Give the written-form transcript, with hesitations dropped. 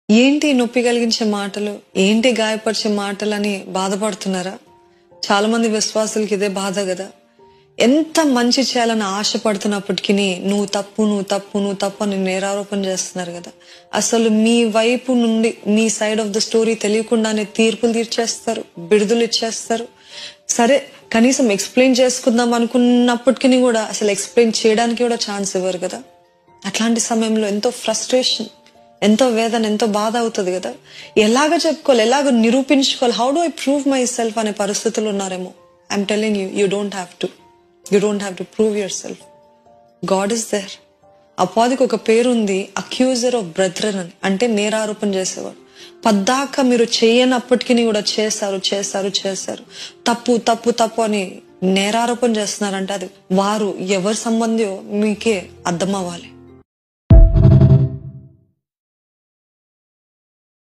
ఏంటి నొప్పి కలిగించే మాటలు, ఏంటి గాయపరిచే మాటలు అని బాధపడుతున్నారా? చాలా మంది విశ్వాసులకి ఇదే బాధ కదా. ఎంత మంచి చేయాలని ఆశపడుతున్నప్పటికీ నువ్వు తప్పు నువ్వు తప్పు నువ్వు తప్పు అని నేరారోపణ చేస్తున్నారు కదా. అసలు మీ వైపు నుండి మీ సైడ్ ఆఫ్ ద స్టోరీ తెలియకుండానే తీర్పులు తీర్చేస్తారు, బిడుదలు ఇచ్చేస్తారు. సరే కనీసం ఎక్స్ప్లెయిన్ చేసుకుందాం అనుకున్నప్పటికీ కూడా అసలు ఎక్స్ప్లెయిన్ చేయడానికి కూడా ఛాన్స్ ఇవ్వరు కదా. అట్లాంటి సమయంలో ఎంతో ఫ్రస్ట్రేషన్, ఎంతో వేదన, ఎంతో బాధ అవుతుంది కదా. ఎలాగ చెప్పుకోవాలి, ఎలాగ నిరూపించుకోవాలి, how do I prove myself అనే పరిస్థితులు ఉన్నారేమో. I'm telling you, you don't have to prove yourself. God is there. అపవాదికి ఒక పేరుంది, అక్యూజర్ ఆఫ్ బ్రెథరన్ అని, అంటే నేరారోపణ చేసేవాడు. పద్దాక మీరు చేయనప్పటికీ కూడా చేస్తారు తప్పు తప్పు తప్పు అని నేరారోపణ చేస్తున్నారంటే అది వారు ఎవరి సంబంధో మీకే అర్థం అవ్వాలి.